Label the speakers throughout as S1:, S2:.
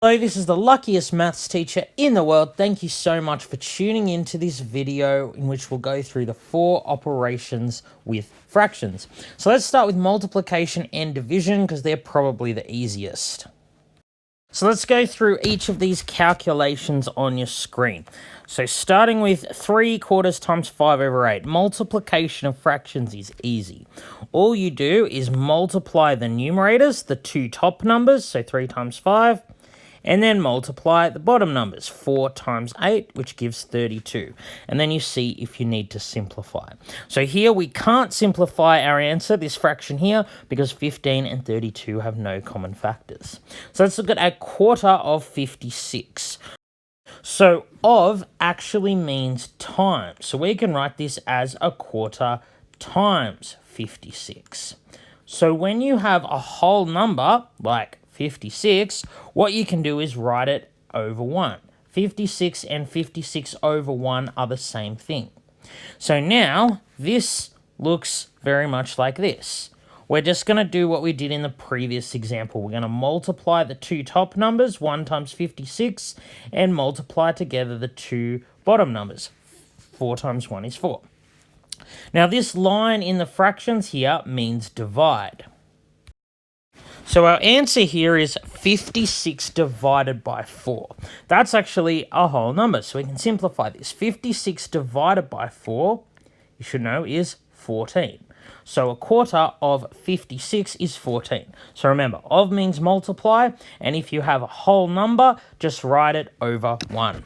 S1: Hello, this is the luckiest maths teacher in the world. Thank you so much for tuning into this video in which we'll go through the 4 operations with fractions. So let's start with multiplication and division because they're probably the easiest. So let's go through each of these calculations on your screen. So starting with 3/4 times 5/8. Multiplication of fractions is easy. All you do is multiply the numerators, the 2 top numbers, so 3 times 5, and then multiply the bottom numbers, 4 times 8, which gives 32. And then you see if you need to simplify. So here we can't simplify our answer, this fraction here, because 15 and 32 have no common factors. So let's look at a quarter of 56. So of actually means times. So we can write this as a quarter times 56. So when you have a whole number, like 56, what you can do is write it over 1. 56 and 56 over 1 are the same thing. So now this looks very much like this. We're just going to do what we did in the previous example. We're going to multiply the 2 top numbers, 1 times 56, and multiply together the 2 bottom numbers. 4 times 1 is 4. Now this line in the fractions here means divide. So our answer here is 56 divided by 4. That's actually a whole number, so we can simplify this. 56 divided by 4, you should know, is 14. So a quarter of 56 is 14. So remember, of means multiply, and if you have a whole number, just write it over 1.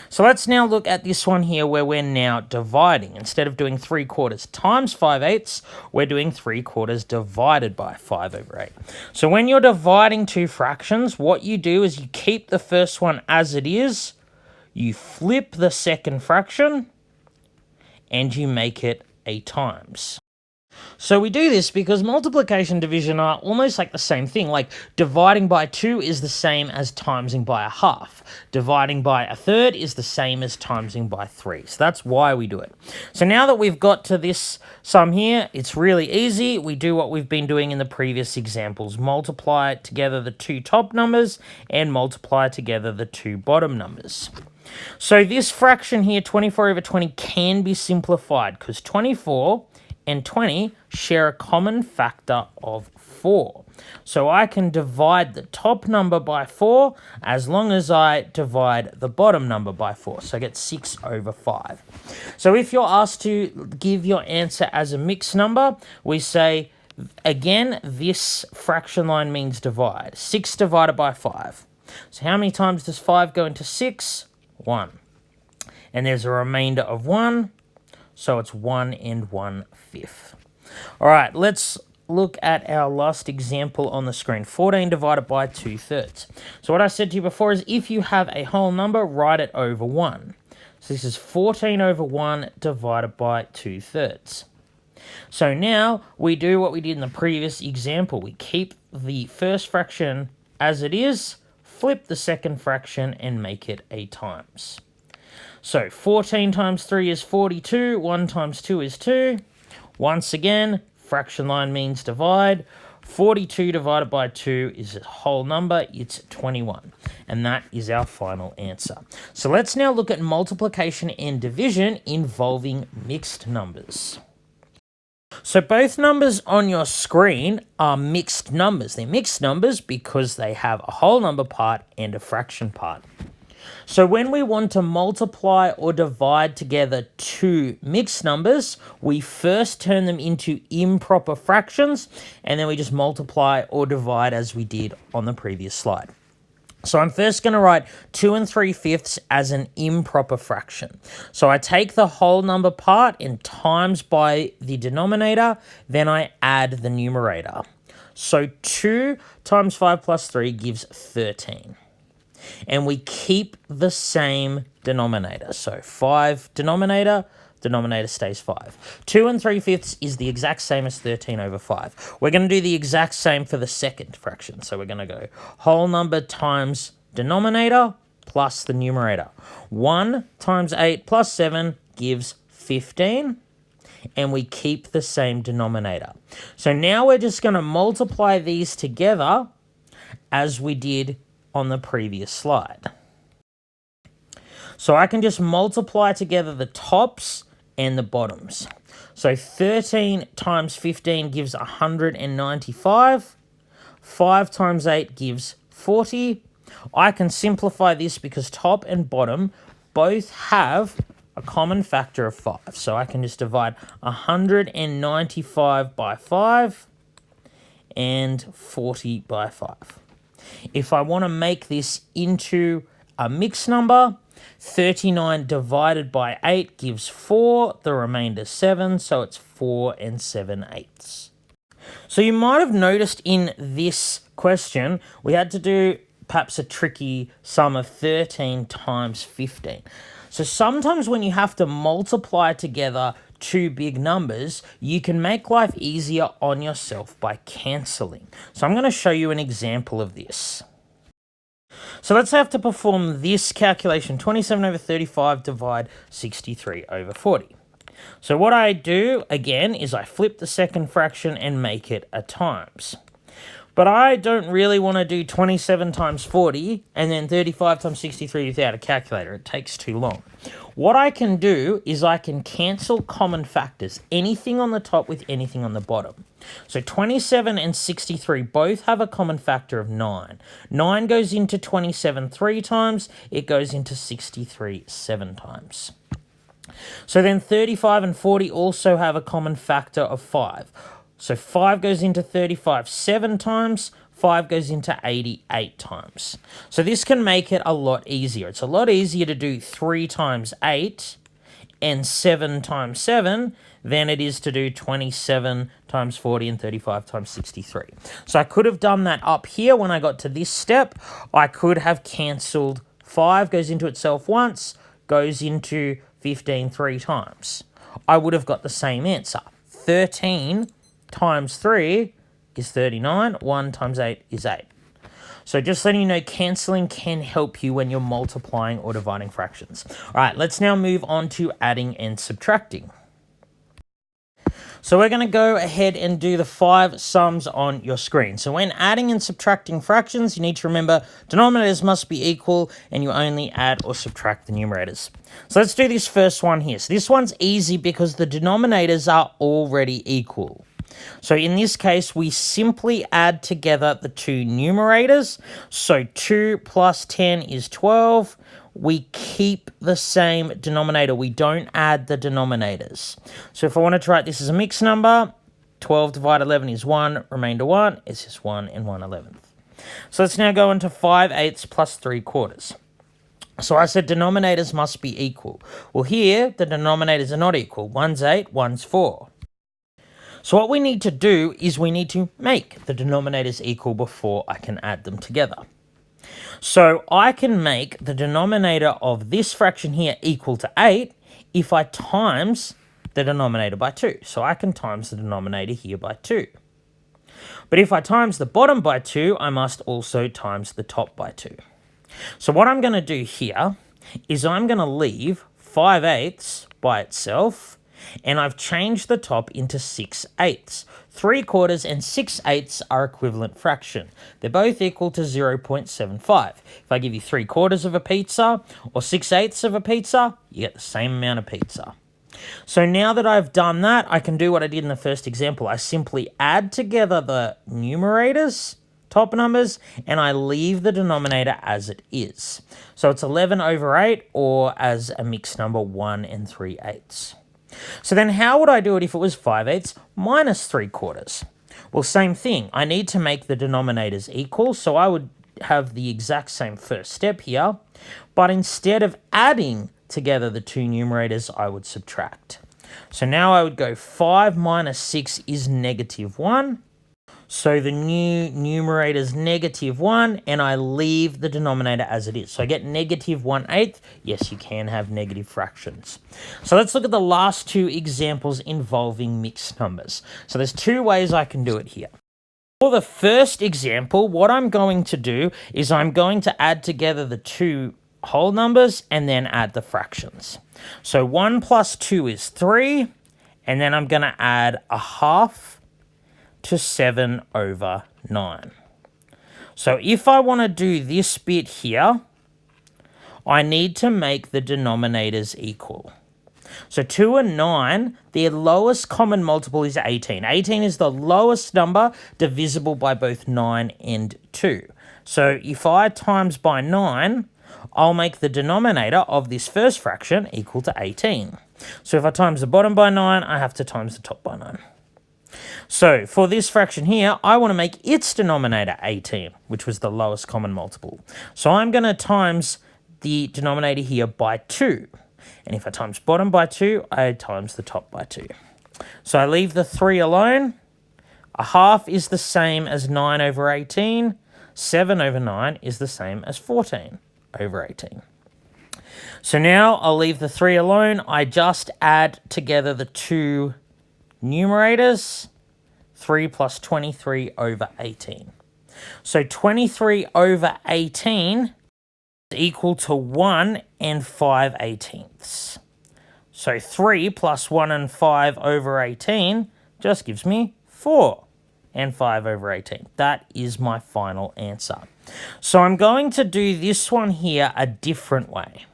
S1: So let's now look at this one here where we're now dividing. Instead of doing 3/4 times 5/8, we're doing 3/4 divided by 5/8. So when you're dividing two fractions, what you do is you keep the first one as it is, you flip the second fraction, and you make it a times. So we do this because multiplication and division are almost like the same thing. Like dividing by 2 is the same as timesing by a half. Dividing by a third is the same as timesing by 3. So that's why we do it. So now that we've got to this sum here, it's really easy. We do what we've been doing in the previous examples. Multiply together the 2 top numbers and multiply together the 2 bottom numbers. So this fraction here, 24 over 20, can be simplified because 24 and 20 share a common factor of 4. So I can divide the top number by 4 as long as I divide the bottom number by 4. So I get 6 over 5. So if you're asked to give your answer as a mixed number, we say, again, this fraction line means divide. 6 divided by 5. So how many times does 5 go into 6? 1. And there's a remainder of 1. So it's 1 and 1/5. All right, let's look at our last example on the screen. 14 divided by 2/3. So what I said to you before is if you have a whole number, write it over 1. So this is 14 over 1 divided by 2/3. So now we do what we did in the previous example. We keep the first fraction as it is, flip the second fraction, and make it a times. So 14 times 3 is 42, 1 times 2 is 2. Once again, fraction line means divide. 42 divided by 2 is a whole number, it's 21. And that is our final answer. So let's now look at multiplication and division involving mixed numbers. So both numbers on your screen are mixed numbers. They're mixed numbers because they have a whole number part and a fraction part. So when we want to multiply or divide together two mixed numbers, we first turn them into improper fractions, and then we just multiply or divide as we did on the previous slide. So I'm first going to write 2 3/5 as an improper fraction. So I take the whole number part and times by the denominator, then I add the numerator. So 2 times 5 plus 3 gives 13. And we keep the same denominator. So 5 denominator stays 5. 2 3/5 is the exact same as 13 over 5. We're going to do the exact same for the second fraction. So we're going to go whole number times denominator plus the numerator. 1 times 8 plus 7 gives 15. And we keep the same denominator. So now we're just going to multiply these together as we did on the previous slide. So I can just multiply together the tops and the bottoms. So 13 times 15 gives 195. 5 times 8 gives 40. I can simplify this because top and bottom both have a common factor of 5. So I can just divide 195 by 5 and 40 by 5. If I want to make this into a mixed number, 39 divided by 8 gives 4, the remainder 7, so it's 4 and 7/8. So you might have noticed in this question, we had to do perhaps a tricky sum of 13 times 15. So sometimes when you have to multiply together two big numbers, you can make life easier on yourself by cancelling. So I'm going to show you an example of this. So let's have to perform this calculation, 27 over 35 divide 63 over 40. So what I do, again, is I flip the second fraction and make it a times. But I don't really want to do 27 times 40 and then 35 times 63 without a calculator. It takes too long. What I can do is I can cancel common factors, anything on the top with anything on the bottom. So 27 and 63 both have a common factor of 9. 9 goes into 27 3 times, it goes into 63 7 times. So then 35 and 40 also have a common factor of 5. So 5 goes into 35 7 times, 5 goes into 88 times. So this can make it a lot easier. It's a lot easier to do 3 times 8 and 7 times 7 than it is to do 27 times 40 and 35 times 63. So I could have done that up here when I got to this step. I could have cancelled 5 goes into itself once, goes into 15 3 times. I would have got the same answer. 13 times 3 is 39. 1 times 8 is 8. So just letting you know, cancelling can help you when you're multiplying or dividing fractions. All right, let's now move on to adding and subtracting. So we're going to go ahead and do the 5 sums on your screen. So when adding and subtracting fractions, you need to remember denominators must be equal and you only add or subtract the numerators. So let's do this first one here. So this one's easy because the denominators are already equal. So in this case, we simply add together the two numerators. So 2 plus 10 is 12. We keep the same denominator. We don't add the denominators. So if I wanted to write this as a mixed number, 12 divided 11 is 1, remainder 1, it's just 1 and 1/11. So let's now go into 5/8 plus 3/4. So I said denominators must be equal. Well, here, the denominators are not equal. One's 8, one's 4. So what we need to do is we need to make the denominators equal before I can add them together. So I can make the denominator of this fraction here equal to 8 if I times the denominator by 2. So I can times the denominator here by 2. But if I times the bottom by 2, I must also times the top by 2. So what I'm going to do here is I'm going to leave 5/8 by itself, and I've changed the top into 6/8. 3/4 and 6/8 are equivalent fraction. They're both equal to 0.75. If I give you 3/4 of a pizza or 6/8 of a pizza, you get the same amount of pizza. So now that I've done that, I can do what I did in the first example. I simply add together the numerators, top numbers, and I leave the denominator as it is. So it's 11 over 8, or as a mixed number, 1 and 3/8. So then how would I do it if it was 5/8 minus 3/4? Well, same thing. I need to make the denominators equal, so I would have the exact same first step here, but instead of adding together the two numerators, I would subtract. So now I would go 5 minus 6 is -1. So the new numerator is -1, and I leave the denominator as it is. So I get -1/8. Yes, you can have negative fractions. So let's look at the last two examples involving mixed numbers. So there's two ways I can do it here. For the first example, what I'm going to do is I'm going to add together the two whole numbers and then add the fractions. So 1 plus 2 is 3, and then I'm going to add a half to 7 over 9. So if I want to do this bit here, I need to make the denominators equal. So 2 and 9, their lowest common multiple is 18. 18 is the lowest number divisible by both 9 and 2. So if I times by 9, I'll make the denominator of this first fraction equal to 18. So if I times the bottom by 9, I have to times the top by 9. So for this fraction here, I want to make its denominator 18, which was the lowest common multiple. So I'm going to times the denominator here by 2. And if I times bottom by 2, I times the top by 2. So I leave the 3 alone. A half is the same as 9 over 18. 7 over 9 is the same as 14 over 18. So now I'll leave the 3 alone. I just add together the two numerators. 3 plus 23 over 18. So 23 over 18 equal to 1 and 5/18. So 3 plus 1 and 5 over 18 just gives me 4 and 5 over 18. That is my final answer. So I'm going to do this one here a different way.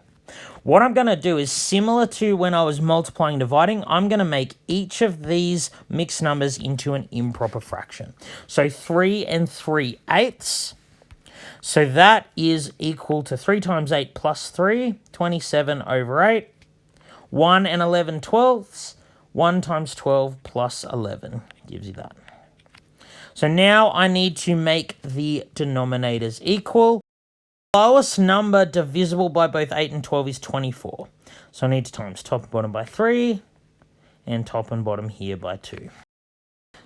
S1: What I'm going to do is similar to when I was multiplying and dividing, I'm going to make each of these mixed numbers into an improper fraction. So 3 and 3/8. So that is equal to 3 times 8 plus 3, 27 over 8. 1 and 11/12. 1 times 12 plus 11 gives you that. So now I need to make the denominators equal. Lowest number divisible by both 8 and 12 is 24. So I need to times top and bottom by 3 and top and bottom here by 2.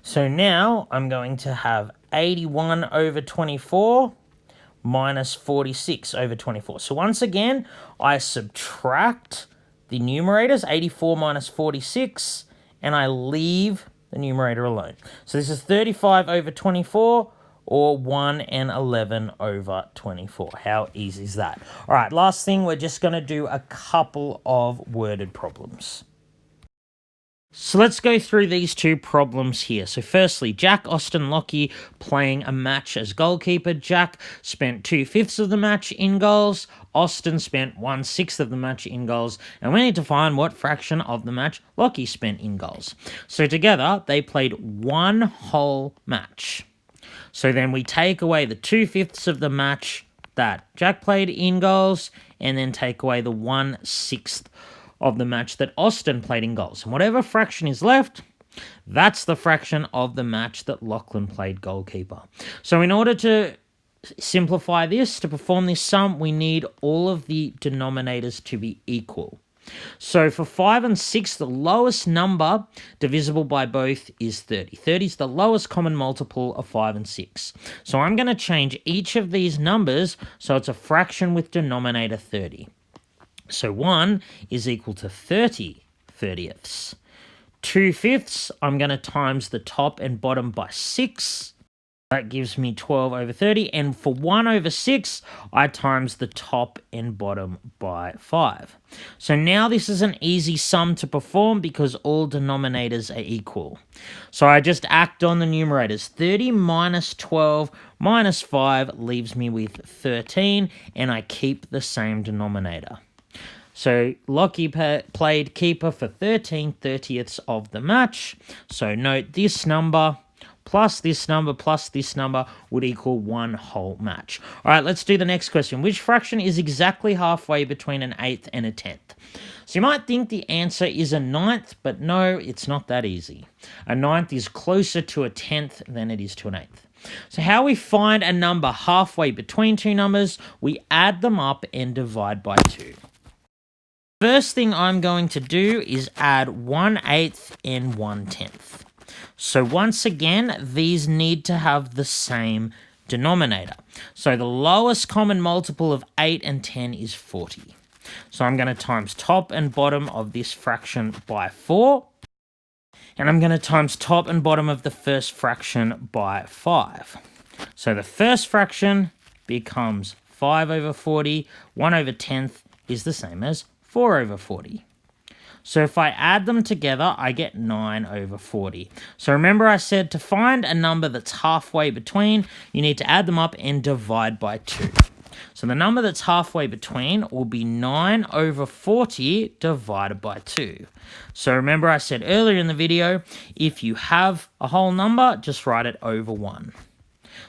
S1: So now I'm going to have 81 over 24 minus 46 over 24. So once again, I subtract the numerators, 84 minus 46, and I leave the numerator alone. So this is 35 over 24, or 1 and 11 over 24. How easy is that? All right, last thing, we're just going to do a couple of worded problems. So let's go through these two problems here. So firstly, Jack, Austin, Lockie playing a match as goalkeeper. Jack spent 2/5 of the match in goals. Austin spent 1/6 of the match in goals. And we need to find what fraction of the match Lockie spent in goals. So together, they played one whole match. So then we take away the 2/5 of the match that Jack played in goals, and then take away the 1/6 of the match that Austin played in goals. And whatever fraction is left, that's the fraction of the match that Lachlan played goalkeeper. So in order to simplify this, to perform this sum, we need all of the denominators to be equal. So for 5 and 6, the lowest number divisible by both is 30. 30 is the lowest common multiple of 5 and 6. So I'm going to change each of these numbers so it's a fraction with denominator 30. So 1 is equal to 30 30ths. 2/5, I'm going to times the top and bottom by 6. That gives me 12 over 30. And for 1 over 6, I times the top and bottom by 5. So now this is an easy sum to perform because all denominators are equal. So I just act on the numerators. 30 minus 12 minus 5 leaves me with 13, and I keep the same denominator. So Lockie played keeper for 13 30ths of the match. So note this number plus this number plus this number would equal one whole match. All right, let's do the next question. Which fraction is exactly halfway between an 1/8 and a 10th? So you might think the answer is a 9th, but no, it's not that easy. A 9th is closer to a 10th than it is to an 1/8. So how we find a number halfway between two numbers, we add them up and divide by 2. First thing I'm going to do is add 1/8 and 1/10. So once again, these need to have the same denominator. So the lowest common multiple of 8 and 10 is 40. So I'm going to times top and bottom of this fraction by 4. And I'm going to times top and bottom of the first fraction by 5. So the first fraction becomes 5 over 40. 1 over 10th is the same as 4 over 40. So if I add them together, I get 9 over 40. So remember I said to find a number that's halfway between, you need to add them up and divide by 2. So the number that's halfway between will be 9 over 40 divided by 2. So remember I said earlier in the video, if you have a whole number, just write it over 1.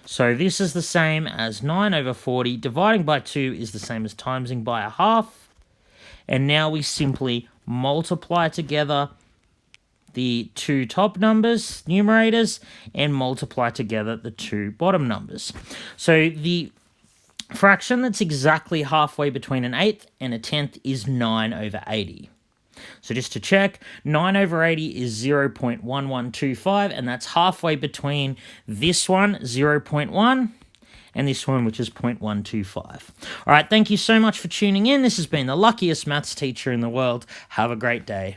S1: So this is the same as 9 over 40. Dividing by 2 is the same as timesing by a half. And now we simply multiply together the two top numbers, numerators, and multiply together the two bottom numbers. So the fraction that's exactly halfway between an eighth and a tenth is 9 over 80. So just to check, 9 over 80 is 0.1125, and that's halfway between this one, 0.1, and this one, which is 0.125. All right, thank you so much for tuning in. This has been the luckiest maths teacher in the world. Have a great day.